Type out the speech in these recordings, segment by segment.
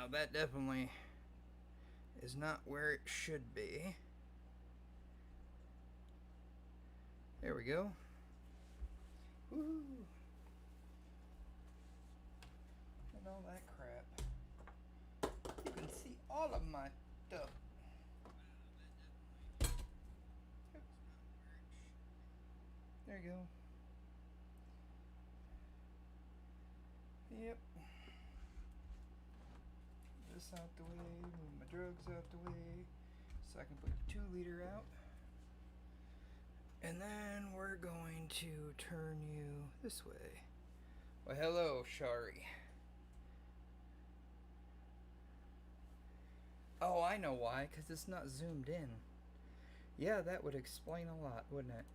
Now that definitely is not where it should be. There we go. Woo! And all that crap. You can see all of my stuff. There you go. Yep. This out the way, move my drugs out the way, so I can put the 2-liter out. And then we're going to turn you this way. Well, hello, Shari. Oh, I know why, because it's not zoomed in. Yeah, that would explain a lot, wouldn't it?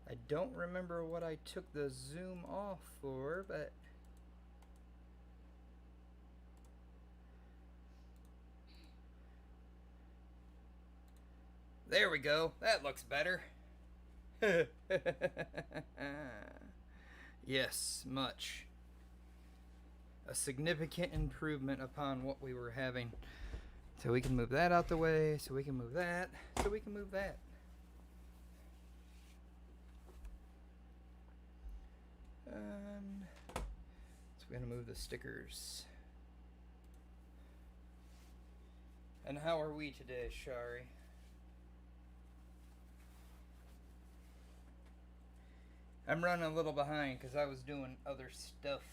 I don't remember what I took the zoom off for, but there we go. That looks better. Yes, much. A significant improvement upon what we were having. So we can move that out the way, so we can move that, so we can move that. So we're going to move the stickers. And how are we today, Shari? I'm running a little behind because I was doing other stuff.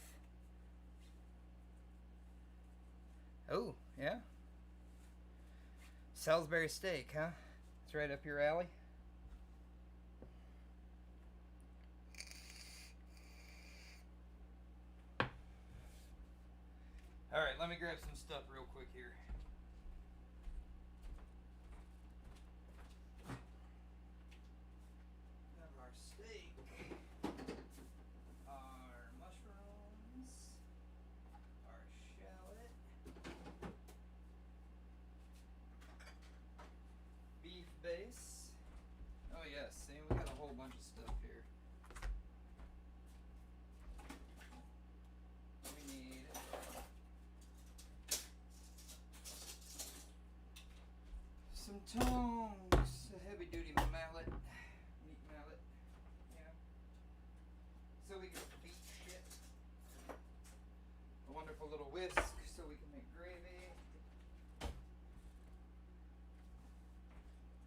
Oh, yeah? Salisbury Steak, huh? It's right up your alley. Alright, let me grab some stuff real quick here. Have our steak, our mushrooms, our shallot, beef base. Oh yes, see, we got a whole bunch of stuff here. We need some tongs, a heavy duty mallet, meat mallet, yeah. So we can beat shit. A wonderful little whisk so we can make gravy.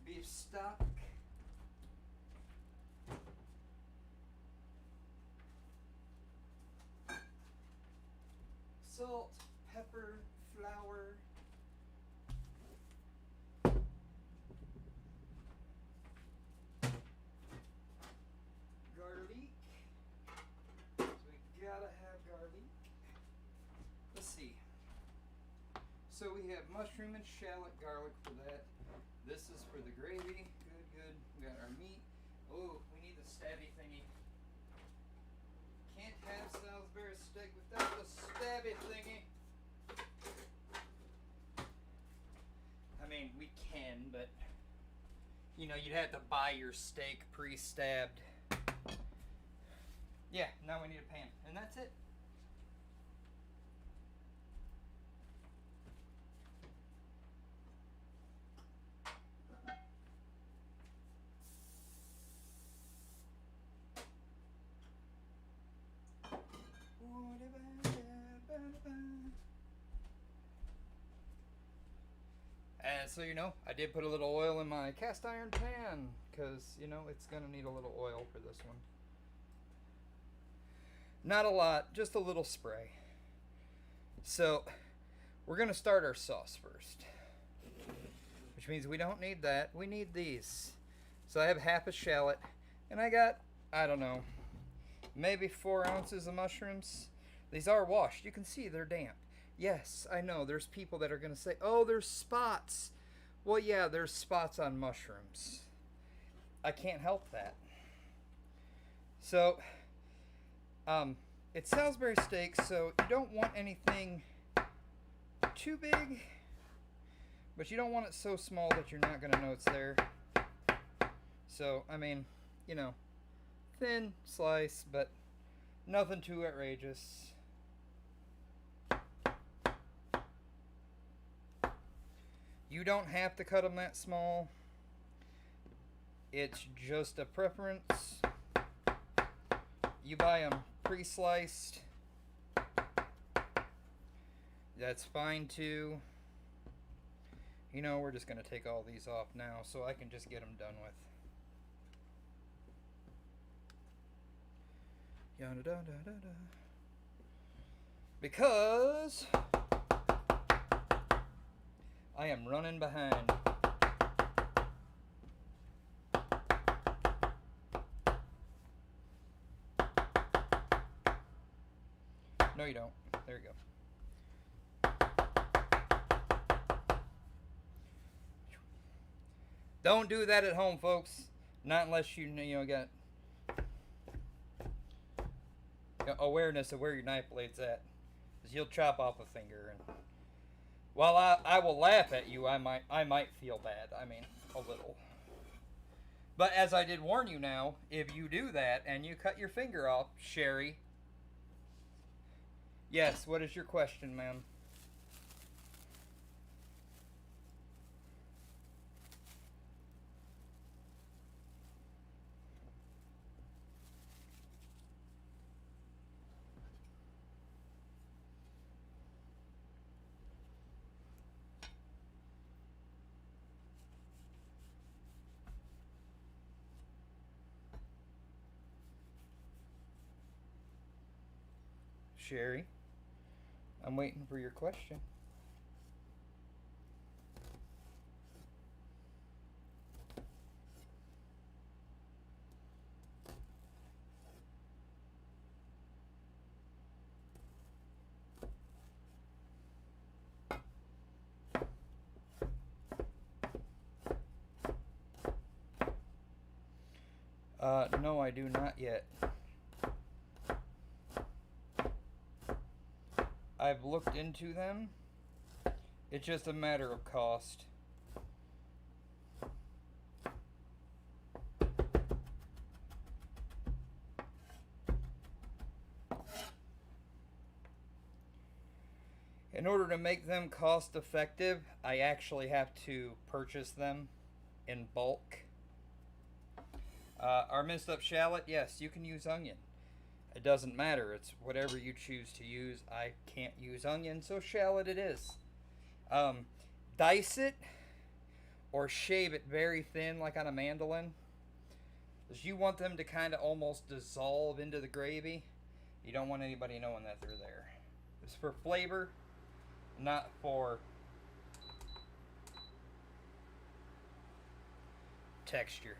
Beef stock. Salt, pepper, flour. Garlic. So we gotta have garlic. Let's see. So we have mushroom and shallot garlic for that. This is for the gravy. Good, good. We got our meat. Oh, we need the stabby thingy. Can't have Salisbury steak without the stabby thingy. I mean, we can, but you know, you'd have to buy your steak pre-stabbed. Yeah, now we need a pan, and that's it. And so, you know, I did put a little oil in my cast iron pan because, you know, it's going to need a little oil for this one. Not a lot, just a little spray. So, we're going to start our sauce first. Which means we don't need that. We need these. So I have half a shallot. And I got, I don't know, maybe 4 ounces of mushrooms. These are washed. You can see they're damp. Yes, I know. There's people that are going to say, oh, there's spots. Well, yeah, there's spots on mushrooms. I can't help that. So, it's Salisbury steak, so you don't want anything too big, but you don't want it so small that you're not going to know it's there. So, I mean, you know, thin slice, but Nothing too outrageous. You don't have to cut them that small. It's just a preference. You buy them pre-sliced. That's fine too. You know, we're just going to take all these off now so I can just get them done with. Because I am running behind. No, you don't. There you go. Don't do that at home, folks. Not unless you got awareness of where your knife blade's at. Because you'll chop off a finger. And while I will laugh at you, I might feel bad. I mean, a little. But as I did warn you now, if you do that and you cut your finger off, Sherry. Yes, what is your question, ma'am? Sherry, I'm waiting for your question. No, I do not yet. I've looked into them. It's just a matter of cost. In order to make them cost effective, I actually have to purchase them in bulk. Our minced up shallot, yes, you can use onion. It doesn't matter. It's whatever you choose to use. I can't use onion, so shallot it is. Dice it or shave it very thin like on a mandolin. Because you want them to kind of almost dissolve into the gravy. You don't want anybody knowing that they're there. It's for flavor, not for texture.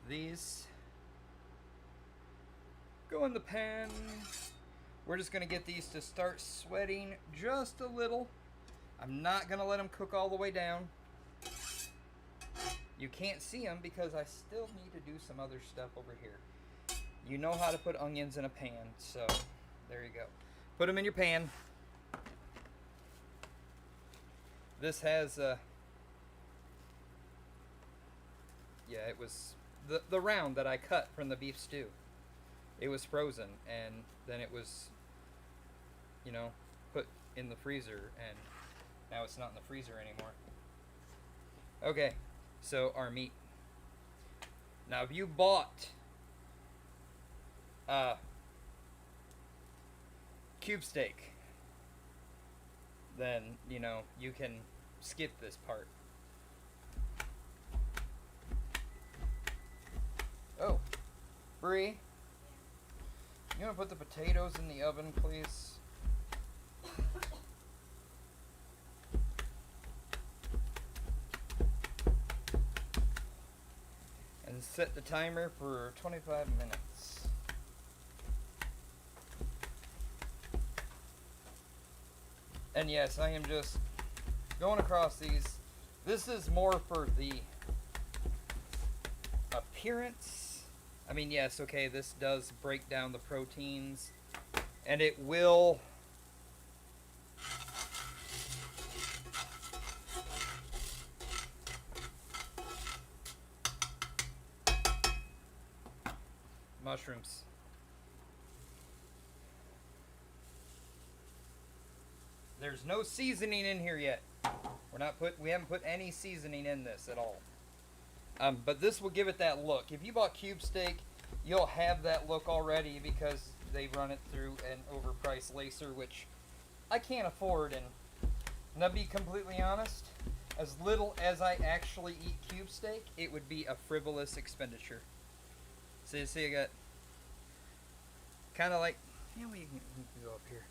These go in the pan. We're just going to get these to start sweating just a little. I'm not going to let them cook all the way down. You can't see them because I still need to do some other stuff over here. You know how to put onions in a pan, so there you go. Put them in your pan. This has yeah, it was the round that I cut from the beef stew. It was frozen, and then it was, put in the freezer, and now it's not in the freezer anymore. Okay, so our meat. Now, if you bought cube steak, then, you can skip this part. Oh, Bree, you want to put the potatoes in the oven, please? And set the timer for 25 minutes. And yes, I am just going across these. This is more for the appearance. I mean, yes, okay, this does break down the proteins, and it will mushrooms. There's no seasoning in here yet. We haven't put any seasoning in this at all. But this will give it that look. If you bought cube steak, you'll have that look already because they run it through an overpriced lacer, which I can't afford. And to be completely honest, as little as I actually eat cube steak, it would be a frivolous expenditure. So you see, I got kind of like, you can go up here.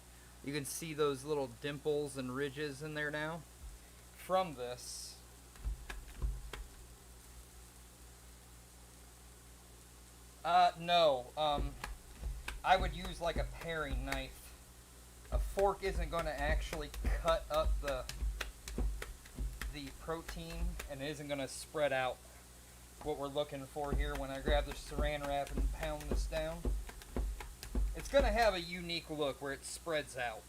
You can see those little dimples and ridges in there now from this. No. I would use like a paring knife. A fork isn't going to actually cut up the protein, and it isn't going to spread out what we're looking for here when I grab the saran wrap and pound this down. It's going to have a unique look where it spreads out.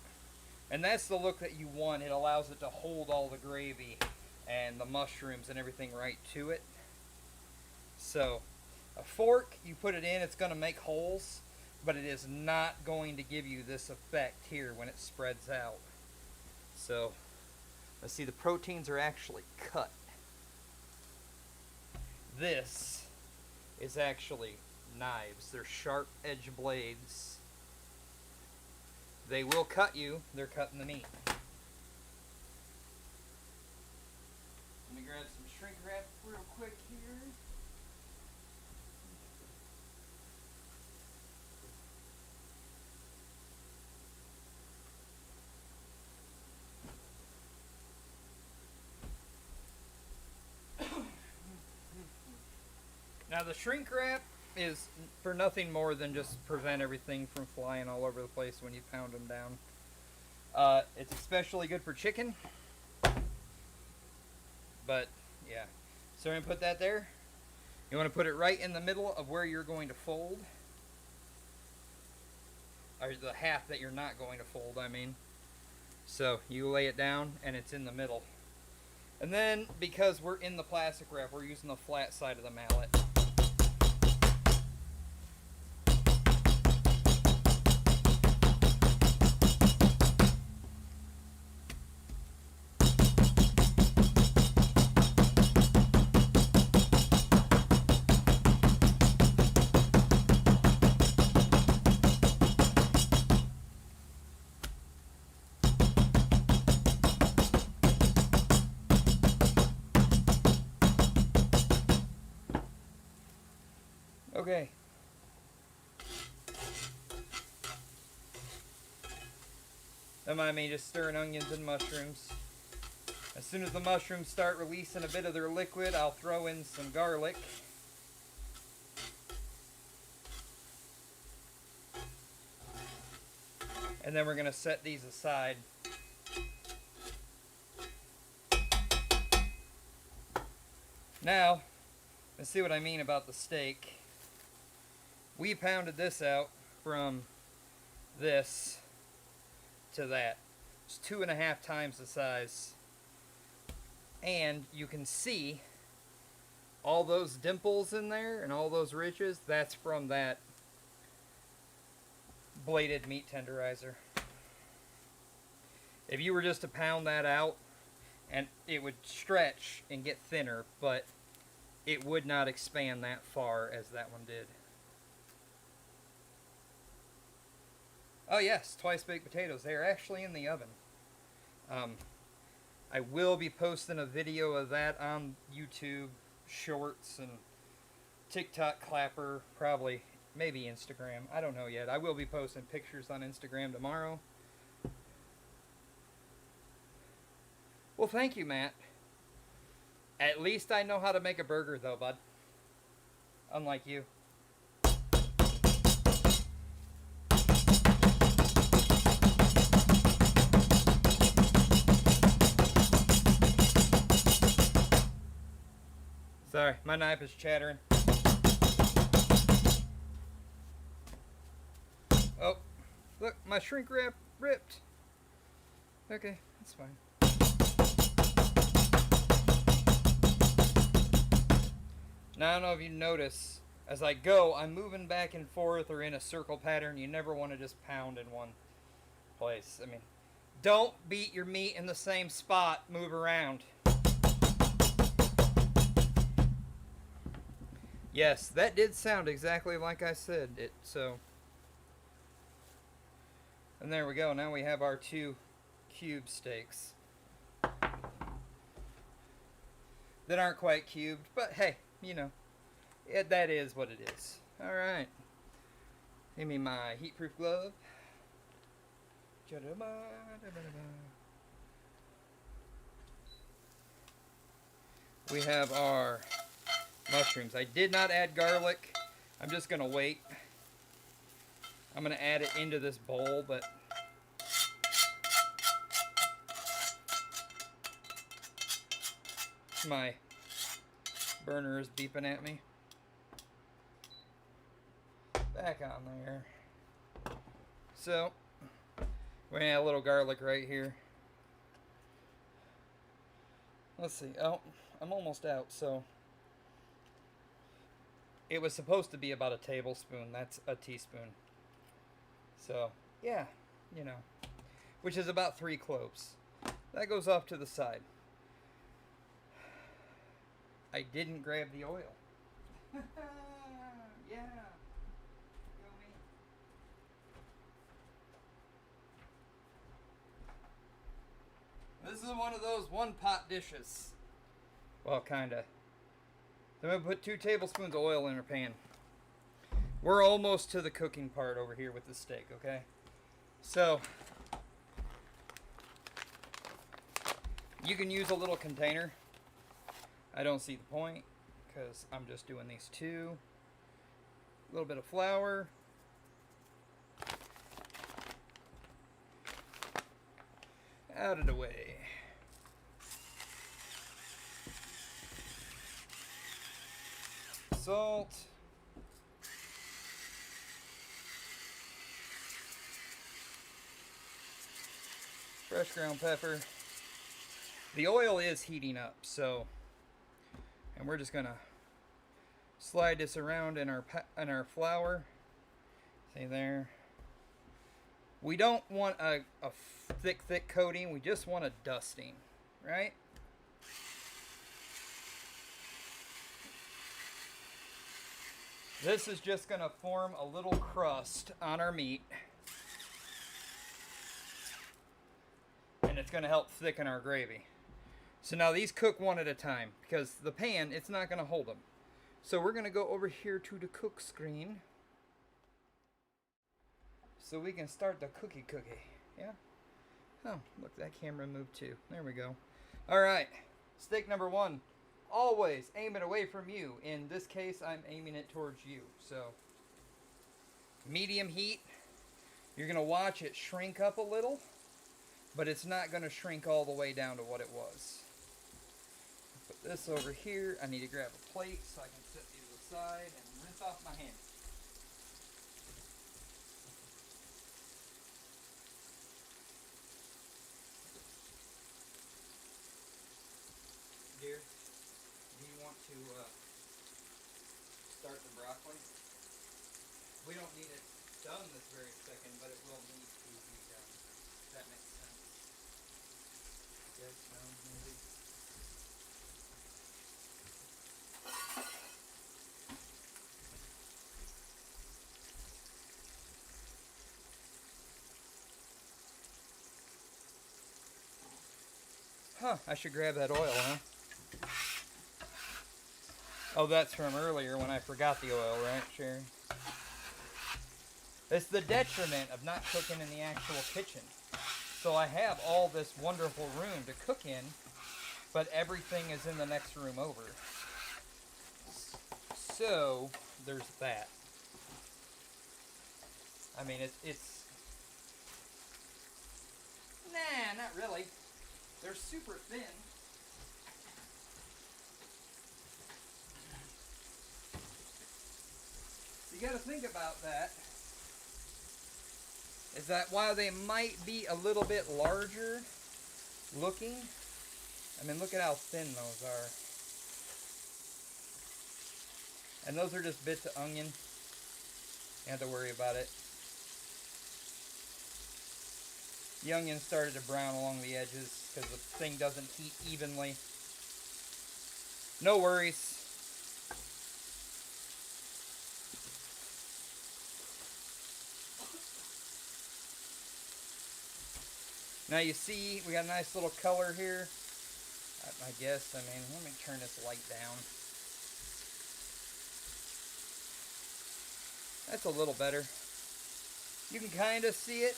And that's the look that you want. It allows it to hold all the gravy and the mushrooms and everything right to it. So, a fork, you put it in, it's going to make holes, but it is not going to give you this effect here when it spreads out. So, let's see, the proteins are actually cut. This is actually knives. They're sharp edge blades. They will cut you. They're cutting the meat. Let me grab some shrink wrap real quick here. Now the shrink wrap is for nothing more than just prevent everything from flying all over the place when you pound them down. It's especially good for chicken. But, yeah. So we're going to put that there. You want to put it right in the middle of where you're going to fold. Or the half that you're not going to fold, I mean. So you lay it down and it's in the middle. And then, because we're in the plastic wrap, we're using the flat side of the mallet. Okay. Don't mind me just stirring onions and mushrooms. As soon as the mushrooms start releasing a bit of their liquid, I'll throw in some garlic. And then we're going to set these aside. Now, let's see what I mean about the steak. We pounded this out from this to that. It's 2.5 times the size. And you can see all those dimples in there and all those ridges. That's from that bladed meat tenderizer. If you were just to pound that out, and it would stretch and get thinner, but it would not expand that far as that one did. Oh yes, twice baked potatoes. They are actually in the oven. I will be posting a video of that on YouTube Shorts and TikTok Clapper, probably, maybe Instagram. I don't know yet. I will be posting pictures on Instagram tomorrow. Well, thank you, Matt. At least I know how to make a burger, though, bud. Unlike you. Sorry, my knife is chattering. Oh, look, my shrink wrap ripped. Okay, that's fine. Now, I don't know if you notice, As I go, I'm moving back and forth or in a circle pattern. You never want to just pound in one place. I mean, don't beat your meat in the same spot. Move around. Yes, that did sound exactly like I said it, so. And there we go. Now we have our 2 cube steaks. That aren't quite cubed, but hey, you know, that is what it is. Alright. Give me my heat-proof glove. We have our mushrooms. I did not add garlic. I'm just going to wait. I'm going to add it into this bowl, but my burner is beeping at me. Back on there. So, we're going to add a little garlic right here. Let's see. Oh, I'm almost out, so. It was supposed to be about a tablespoon. That's a teaspoon. So, yeah, you know. Which is about 3 cloves. That goes off to the side. I didn't grab the oil. Yeah. Go me. This is one of those one-pot dishes. Well, kinda. I'm going to put 2 tablespoons of oil in our pan. We're almost to the cooking part over here with the steak, okay? So, you can use a little container. I don't see the point because I'm just doing these 2. A little bit of flour. Out of the way. Salt. Fresh ground pepper. The oil is heating up, so, and we're just gonna slide this around in our flour. See there? We don't want a thick coating. We just want a dusting, right? This is just going to form a little crust on our meat. And it's going to help thicken our gravy. So now these cook one at a time because the pan, it's not going to hold them. So we're going to go over here to the cook screen. So we can start the cookie. Yeah? Oh, look, that camera moved too. There we go. Alright, steak number 1. Always aim it away from you. In this case, I'm aiming it towards you. So, medium heat. You're going to watch it shrink up a little, but it's not going to shrink all the way down to what it was. Put this over here. I need to grab a plate so I can set these aside and rinse off my hands. Dear, do you want to start the broccoli? We don't need it done this very second, but it will need to be done. If that makes sense. Yes, no, maybe. Huh, I should grab that oil, huh? Oh, that's from earlier when I forgot the oil, right, Sherry? It's the detriment of not cooking in the actual kitchen. So I have all this wonderful room to cook in, but everything is in the next room over. So, there's that. I mean, it's... Nah, not really. They're super thin. You gotta think about that. Is that while they might be a little bit larger looking, I mean, look at how thin those are. And those are just bits of onion. You don't have to worry about it. The onion started to brown along the edges because the thing doesn't heat evenly. No worries. Now you see we got a nice little color here. I guess, let me turn this light down. That's a little better. You can kind of see it.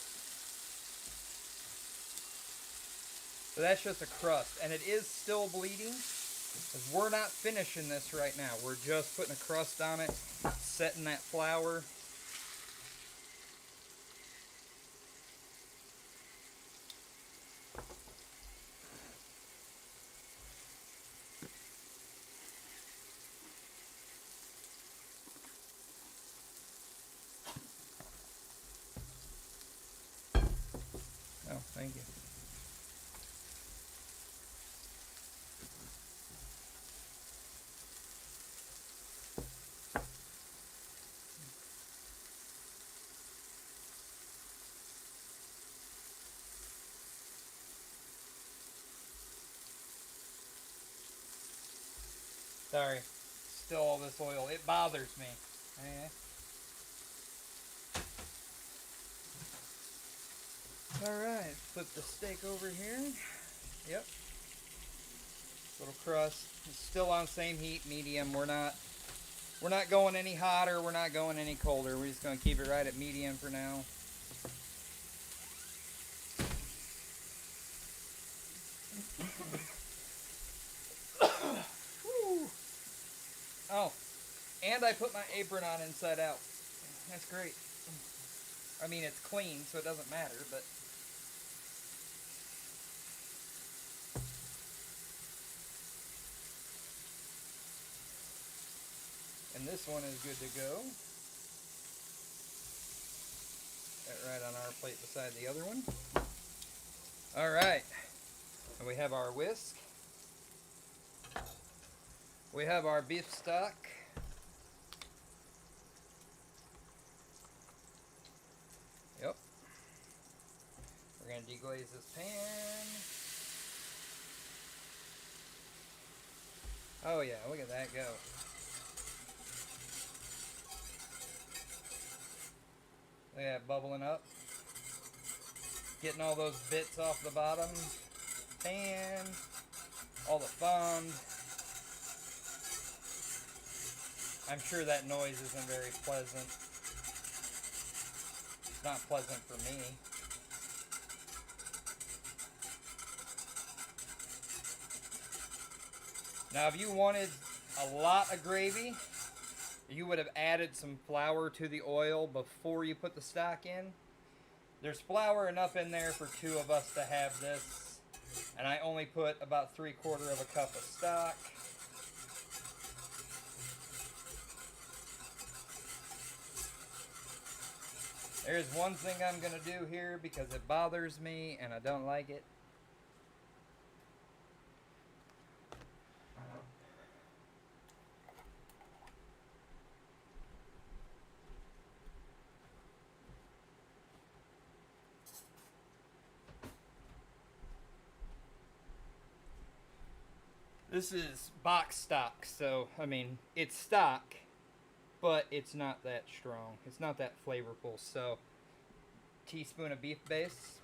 So that's just a crust, and it is still bleeding, because we're not finishing this right now. We're just putting a crust on it, setting that flour. Oh, thank you. Sorry, still all this oil. It bothers me. Okay. Alright, flip the steak over here. Yep. Little crust. It's still on same heat, medium. We're not going any hotter, we're not going any colder. We're just gonna keep it right at medium for now. Oh, and I put my apron on inside out. That's great. I mean, it's clean, so it doesn't matter, but... And this one is good to go. That right on our plate beside the other one. Alright. And we have our whisk. We have our beef stock. Yep. We're going to deglaze this pan. Oh yeah, look at that go. Look at that bubbling up. Getting all those bits off the bottom. Pan. All the foam. I'm sure that noise isn't very pleasant. It's not pleasant for me. Now, if you wanted a lot of gravy, you would have added some flour to the oil before you put the stock in. There's flour enough in there for 2 of us to have this, and I only put about 3/4 of a cup of stock. There's one thing I'm going to do here because it bothers me and I don't like it. This is box stock, so, I mean, it's stock, but it's not that strong. It's not that flavorful, so teaspoon of beef base,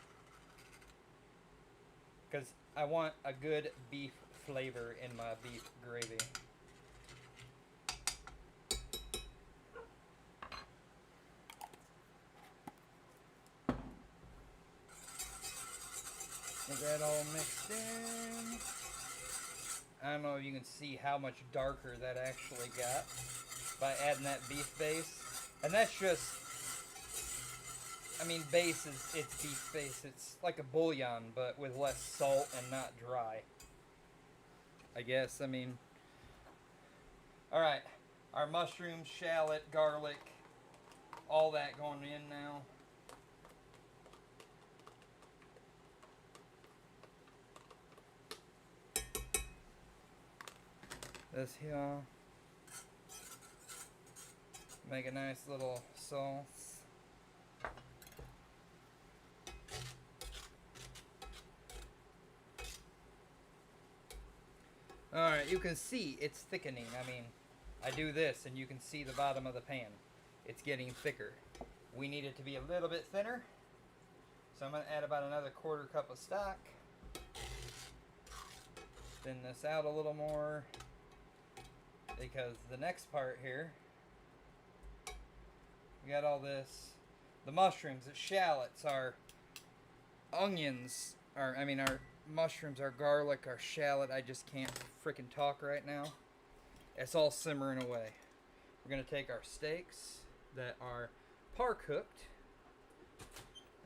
because I want a good beef flavor in my beef gravy. Get that all mixed in. I don't know if you can see how much darker that actually got by adding that beef base. And that's just, I mean, base is, it's beef base. It's like a bouillon, but with less salt and not dry. I guess, I mean. Alright, our mushrooms, shallot, garlic, all that going in now. This here. Make a nice little sauce. Alright, you can see it's thickening. I mean, I do this and you can see the bottom of the pan. It's getting thicker. We need it to be a little bit thinner. So I'm going to add about another 1/4 cup of stock. Thin this out a little more. Because the next part here, we got all this, the mushrooms, the shallots, our onions, our mushrooms, our garlic, our shallot. I just can't freaking talk right now. It's all simmering away. We're going to take our steaks that are par cooked,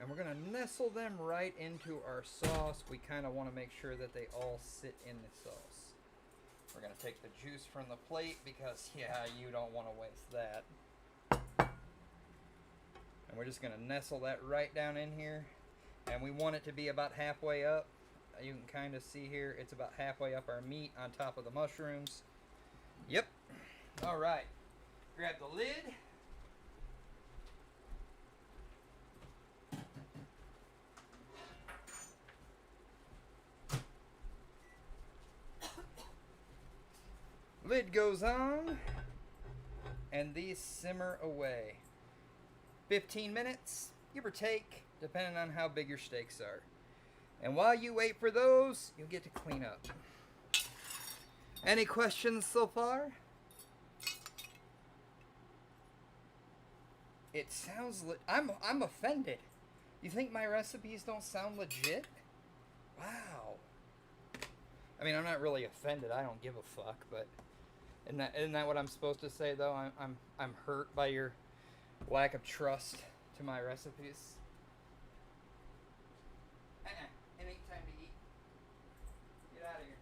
and we're going to nestle them right into our sauce. We kind of want to make sure that they all sit in the sauce. We're going to take the juice from the plate because, yeah, you don't want to waste that. And we're just going to nestle that right down in here. And we want it to be about halfway up. You can kind of see here, it's about halfway up our meat on top of the mushrooms. Yep. All right. Grab the lid. Lid goes on, and these simmer away. 15 minutes, give or take, depending on how big your steaks are. And while you wait for those, you'll get to clean up. Any questions so far? It sounds I'm offended. You think my recipes don't sound legit? Wow. I mean, I'm not really offended. I don't give a fuck, but isn't that what I'm supposed to say though? I'm hurt by your lack of trust to my recipes. It ain't time to eat. Get out of here.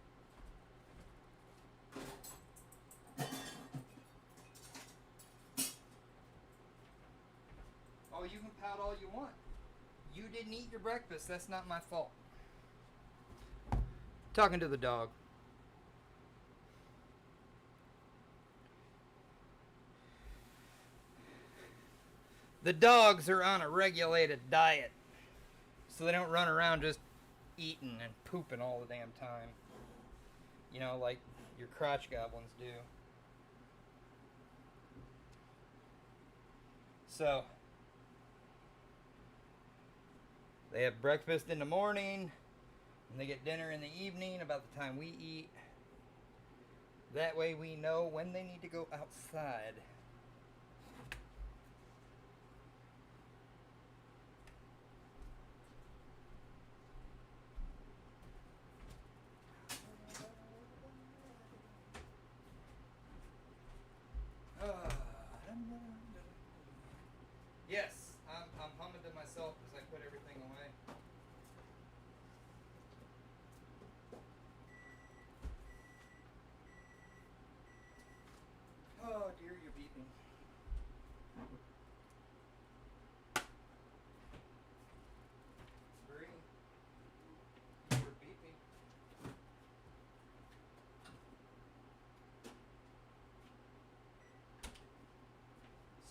Oh, you can pout all you want. You didn't eat your breakfast. That's not my fault. Talking to the dog. The dogs are on a regulated diet, so they don't run around just eating and pooping all the damn time. You know, like your crotch goblins do. So, they have breakfast in the morning, and they get dinner in the evening about the time we eat. That way we know when they need to go outside. Yes, I'm humming to myself as I put everything away. Oh dear, you beat me. Bree, you beat me.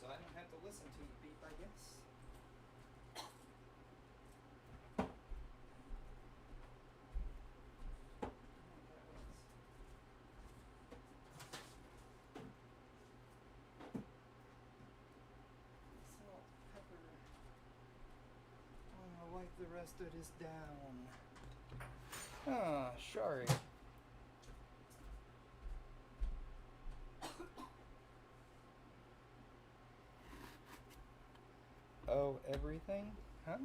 So I don't have to listen to the beep, I guess. Salt, pepper. I'm gonna wipe the rest of this down. Ah, sorry. Oh, everything? Huh?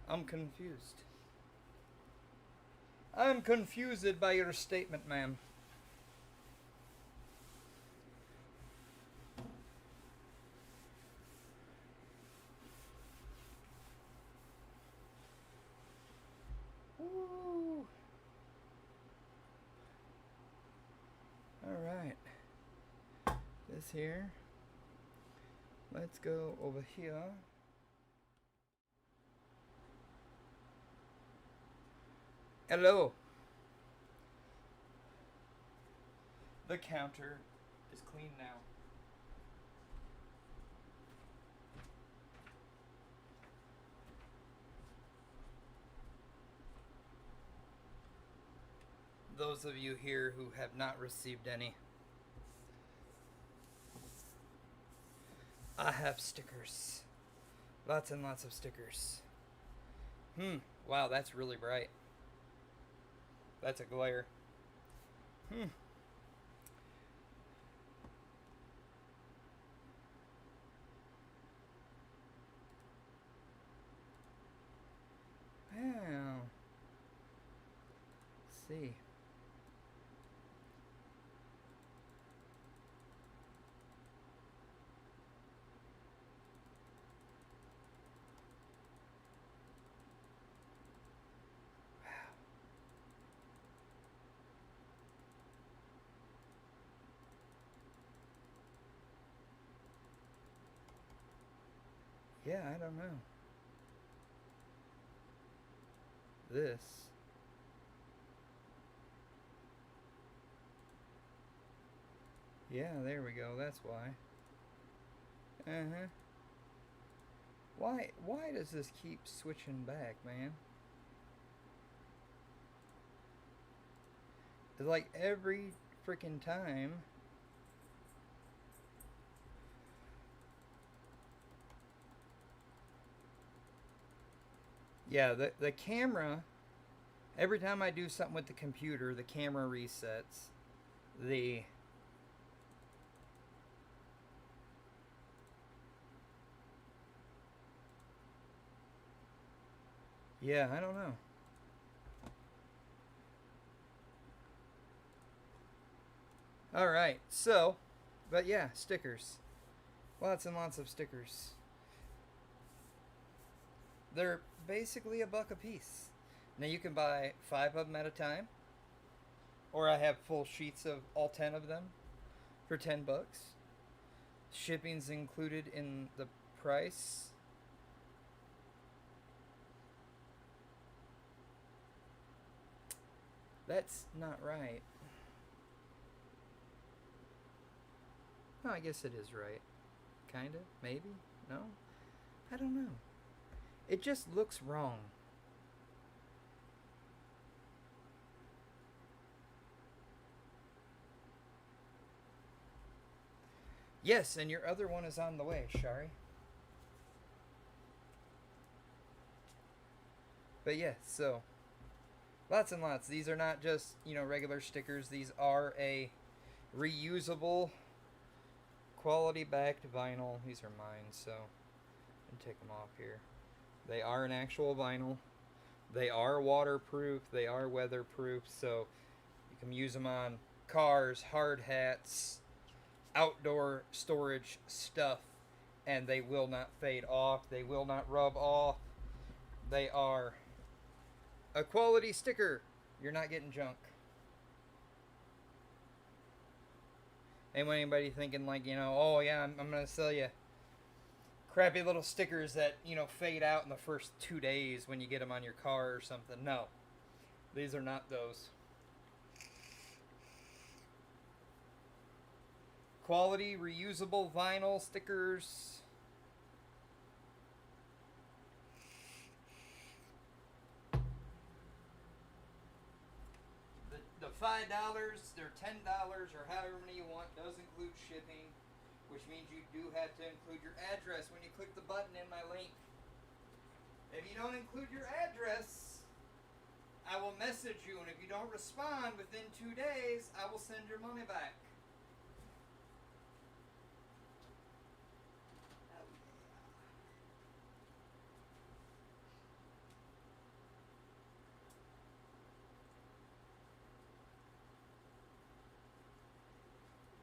I'm confused. I'm confused by your statement, ma'am. Woo. All right. This here. Let's go over here. Hello. The counter is clean now. those of you here who have not received any. I have stickers. Lots and lots of stickers. Wow, that's really bright. That's a glare. Wow. Let's see. Yeah, I don't know. This. Yeah, there we go. That's why. Why does this keep switching back, man? It's like every freaking time. Yeah, the camera, every time I do something with the computer, the camera resets. Yeah, I don't know. Alright, so, but yeah, stickers. Lots and lots of stickers. They're basically $1 a piece. Now you can buy 5 of them at a time, or I have full sheets of all 10 of them for $10. Shipping's included in the price. That's not right. Oh, I guess it is right. Kinda? Maybe? No? I don't know. It just looks wrong. Yes, and your other one is on the way, Shari. But yeah, so lots and lots. These are not just, regular stickers. These are a reusable quality backed vinyl. These are mine, so I'm gonna take them off here. They are an actual vinyl. They are waterproof. They are weatherproof, so you can use them on cars, hard hats, outdoor storage stuff, and they will not fade off. They will not rub off. They are a quality sticker. You're not getting junk. Anybody thinking like, oh yeah, I'm going to sell you crappy little stickers that, fade out in the first 2 days when you get them on your car or something. No. These are not those. Quality reusable vinyl stickers. The $5, they're $10, or however many you want, does include shipping, which means you do have to include your address when you click the button in my link. If you don't include your address, I will message you, and if you don't respond within 2 days, I will send your money back.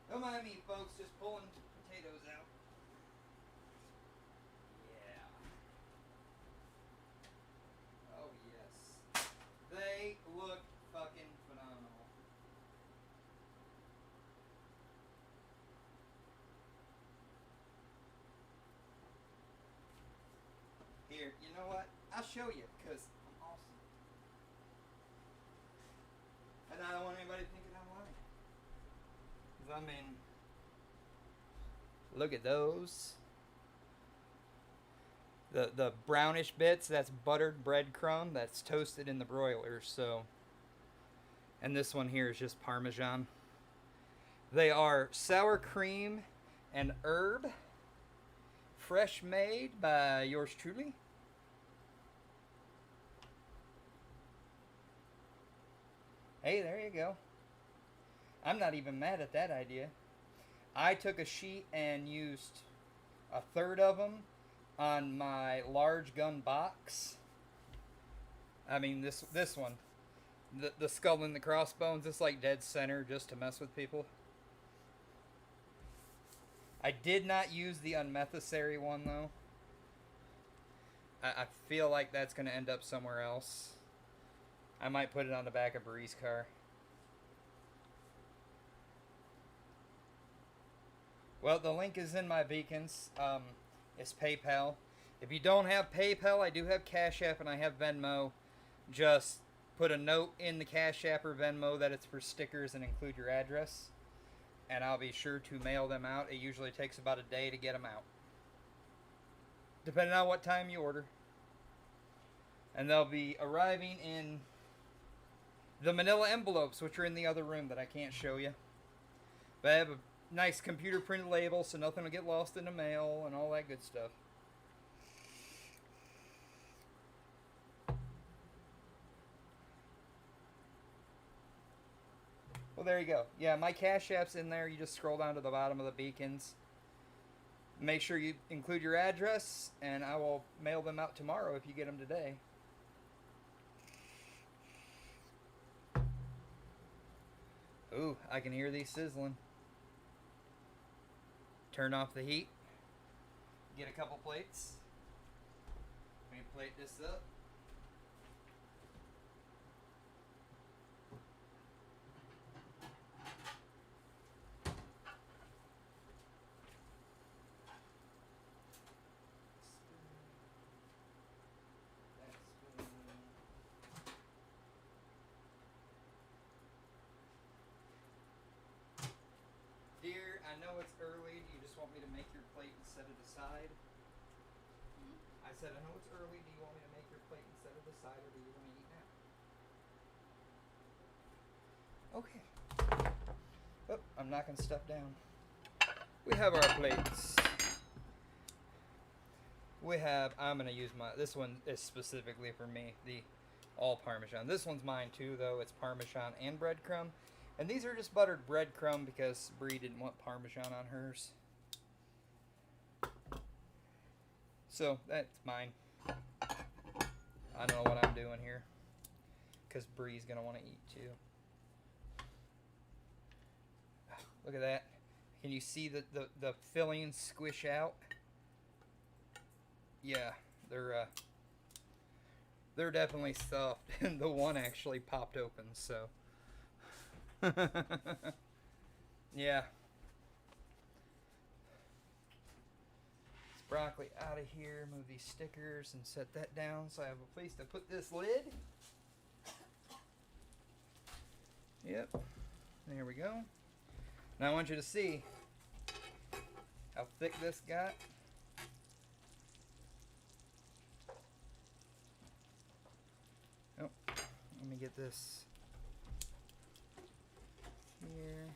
Don't mind me, folks, just pulling potatoes out. Yeah. Oh, yes. They look fucking phenomenal. Here, you know what? I'll show you, because I'm awesome. And I don't want anybody thinking I'm lying. Because, look at those. The brownish bits, that's buttered breadcrumb that's toasted in the broiler. So And this one here is just Parmesan. They are sour cream and herb, fresh made by yours truly. Hey, there you go. I'm not even mad at that idea. I took a sheet and used a third of them on my large gun box. I mean, this one, the skull and the crossbones, it's like dead center just to mess with people. I did not use the unnecessary one though. I feel like that's going to end up somewhere else. I might put it on the back of Bree's car. Well, the link is in my beacons. It's PayPal. If you don't have PayPal, I do have Cash App and I have Venmo. Just put a note in the Cash App or Venmo that it's for stickers and include your address. And I'll be sure to mail them out. It usually takes about a day to get them out, depending on what time you order. And they'll be arriving in the manila envelopes, which are in the other room that I can't show you. But I have a nice computer printed label so nothing will get lost in the mail and all that good stuff. Well, there you go. Yeah, my Cash App's in there. You just scroll down to the bottom of the beacons. Make sure you include your address, and I will mail them out tomorrow if you get them today. Ooh, I can hear these sizzling. Turn off the heat. Get a couple plates. Let me plate this up. Dear, I know it's early. Do you just want me to make your plate and set it aside? I said, I know it's early. Do you want me to make your plate and set it aside, or do you want to eat now? Okay. Oh, I'm knocking stuff down. We have our plates. We have, I'm going to use this one is specifically for me, the all Parmesan. This one's mine too, though. It's Parmesan and breadcrumb. And these are just buttered breadcrumb because Bree didn't want Parmesan on hers. So, that's mine. I don't know what I'm doing here, because Bree's going to want to eat too. Look at that. Can you see the fillings squish out? Yeah, they're definitely soft. And the one actually popped open, so... Yeah. This broccoli out of here. Move these stickers and set that down so I have a place to put this lid. Yep. There we go. Now I want you to see how thick this got. Oh, let me get this here.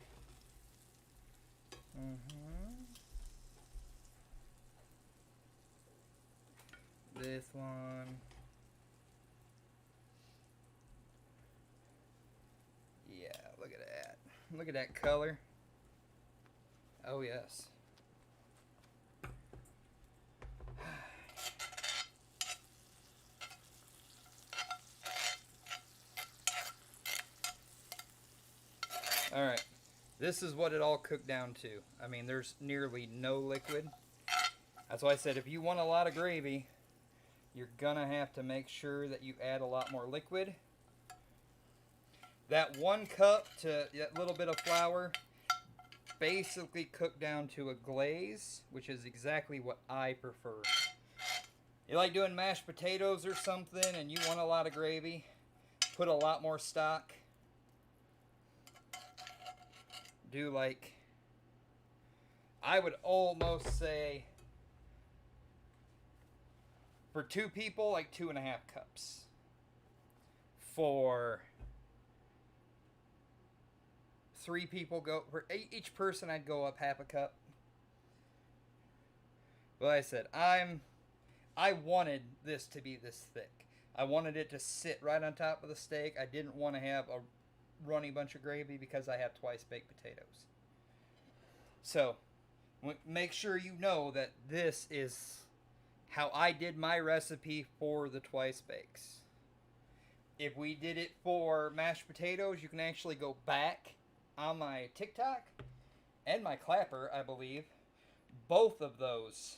This one. Yeah, look at that. Look at that color. Oh, yes. All right. This is what it all cooked down to. I mean, there's nearly no liquid. That's why I said if you want a lot of gravy, you're gonna have to make sure that you add a lot more liquid. That 1 cup to that little bit of flour basically cooked down to a glaze, which is exactly what I prefer. You like doing mashed potatoes or something and you want a lot of gravy, put a lot more stock. Do like, I would almost say, for 2 people, like 2.5 cups. For 3 people go, for each person I'd go up half a cup. But like I said, I wanted this to be this thick. I wanted it to sit right on top of the steak. I didn't want to have a runny bunch of gravy because I have twice baked potatoes. So, make sure you know that this is how I did my recipe for the twice bakes. If we did it for mashed potatoes, you can actually go back on my TikTok and my Clapper, I believe. Both of those,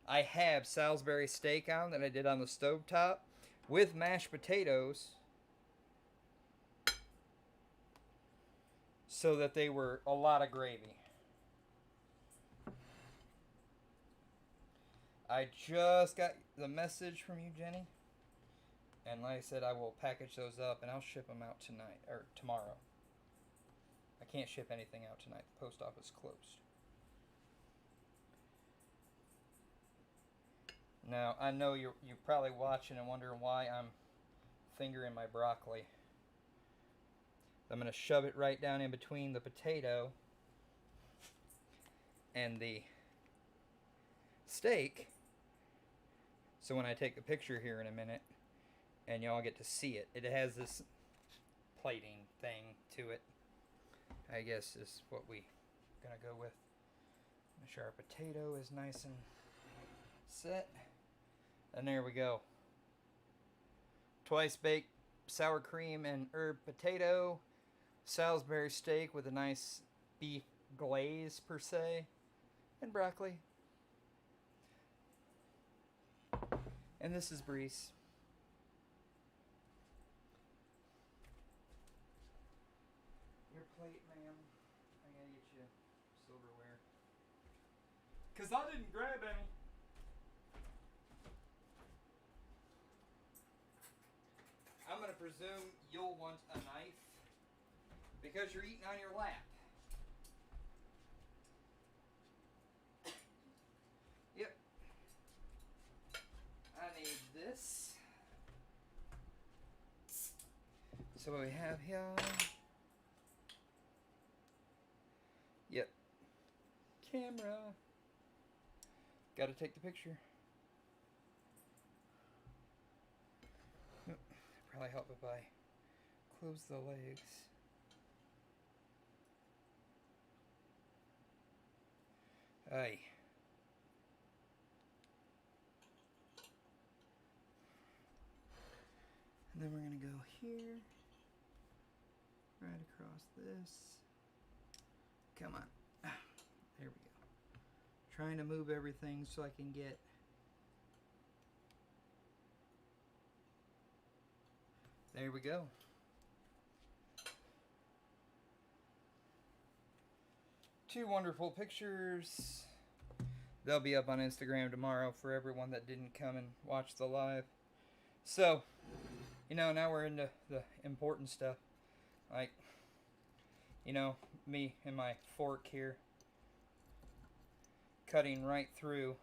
I have Salisbury steak on that I did on the stovetop with mashed potatoes so that they were a lot of gravy. I just got the message from you, Jenny. And like I said, I will package those up and I'll ship them out tonight or tomorrow. I can't ship anything out tonight. The post office is closed. Now, I know you're probably watching and wondering why I'm fingering my broccoli. I'm going to shove it right down in between the potato and the steak. So when I take a picture here in a minute, and y'all get to see it, it has this plating thing to it. I guess is what we gonna go with. Make sure our potato is nice and set. And there we go. Twice baked sour cream and herb potato, Salisbury steak with a nice beef glaze per se, and broccoli. And this is Breeze. Your plate, ma'am. I gotta get you silverware. 'Cause I didn't grab any. I'm gonna presume you'll want a knife because you're eating on your lap. Yep. I need this. So what we have here. Yep. Camera. Gotta take the picture. Probably help if I close the legs. Aye. And then we're gonna go here, right across this. Come on. There we go. Trying to move everything so I can get there we go. Two wonderful pictures. They'll be up on Instagram tomorrow for everyone that didn't come and watch the live. So, now we're into the important stuff. Like, me and my fork here cutting right through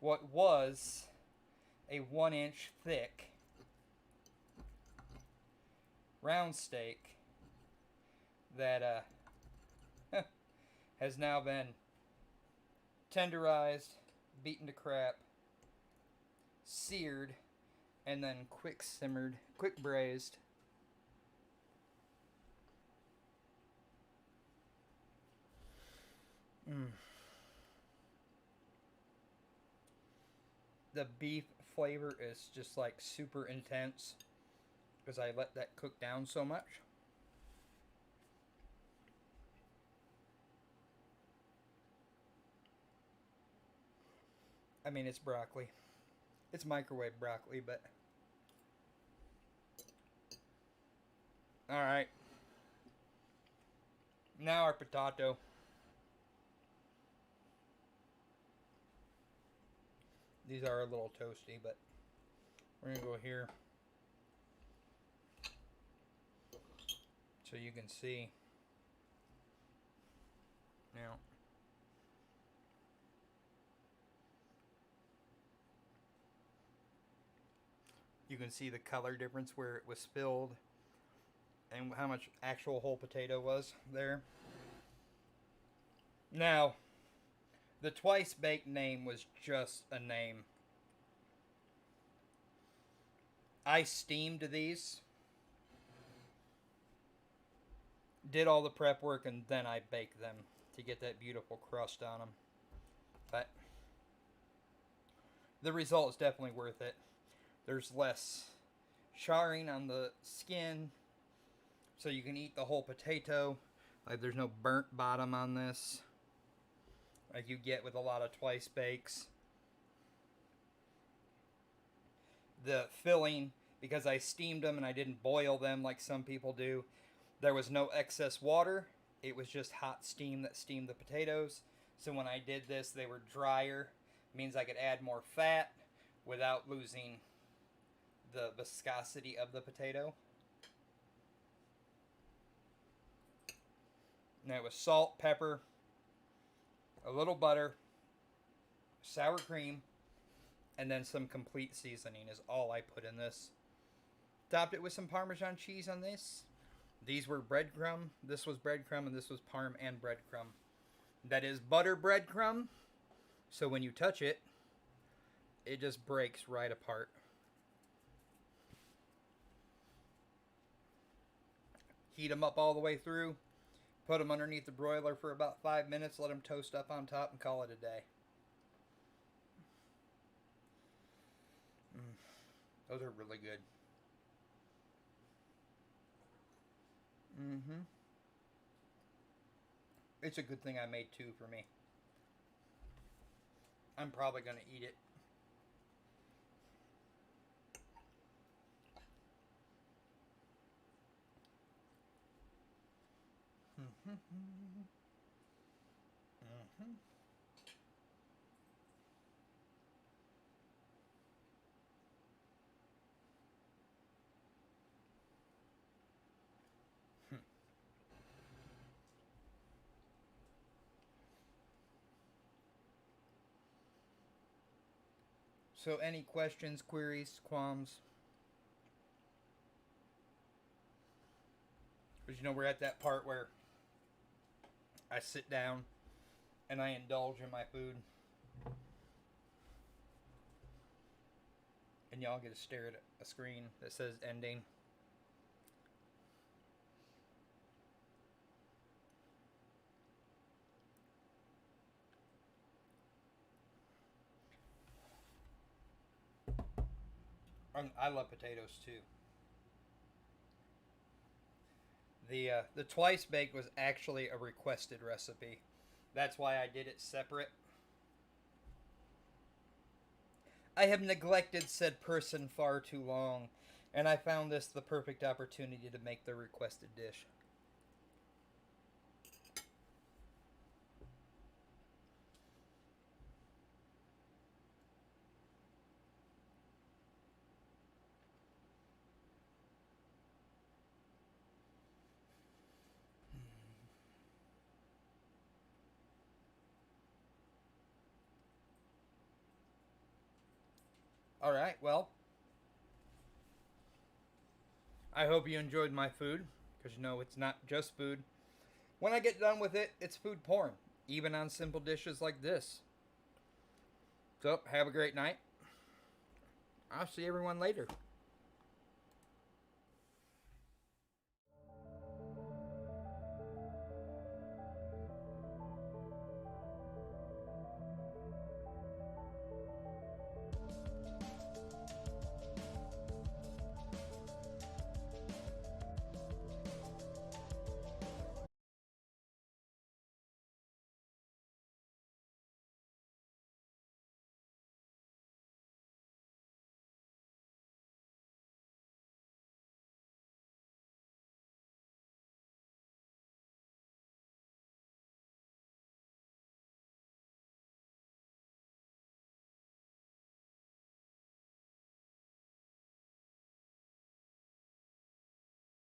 what was a 1-inch thick round steak that has now been tenderized, beaten to crap, seared, and then quick simmered, quick braised. The beef flavor is just like super intense because I let that cook down so much. I mean, it's broccoli. It's microwave broccoli, but... Alright. Now our potato. These are a little toasty, but we're going to go here so you can see. Now, you can see the color difference where it was spilled and how much actual whole potato was there. Now, the twice baked name was just a name. I steamed these, did all the prep work, and then I baked them to get that beautiful crust on them. But the result is definitely worth it. There's less charring on the skin, so you can eat the whole potato. Like, there's no burnt bottom on this, like you get with a lot of twice bakes. The filling, because I steamed them and I didn't boil them like some people do, there was no excess water. It was just hot steam that steamed the potatoes. So when I did this, they were drier. It means I could add more fat without losing the viscosity of the potato. And it was salt, pepper, a little butter, sour cream, and then some complete seasoning is all I put in this. Topped it with some Parmesan cheese on this. These were breadcrumb. This was breadcrumb, and this was parm and breadcrumb. That is butter breadcrumb. So when you touch it, it just breaks right apart. Heat them up all the way through. Put them underneath the broiler for about 5 minutes. Let them toast up on top and call it a day. Those are really good. It's a good thing I made 2 for me. I'm probably going to eat it. So any questions, queries, qualms? Because, you know, we're at that part where I sit down and I indulge in my food. And y'all get to stare at a screen that says ending. I love potatoes too. The twice baked was actually a requested recipe. That's why I did it separate. I have neglected said person far too long, and I found this the perfect opportunity to make the requested dish. Alright, well, I hope you enjoyed my food, because you know it's not just food. When I get done with it, it's food porn, even on simple dishes like this. So, have a great night. I'll see everyone later.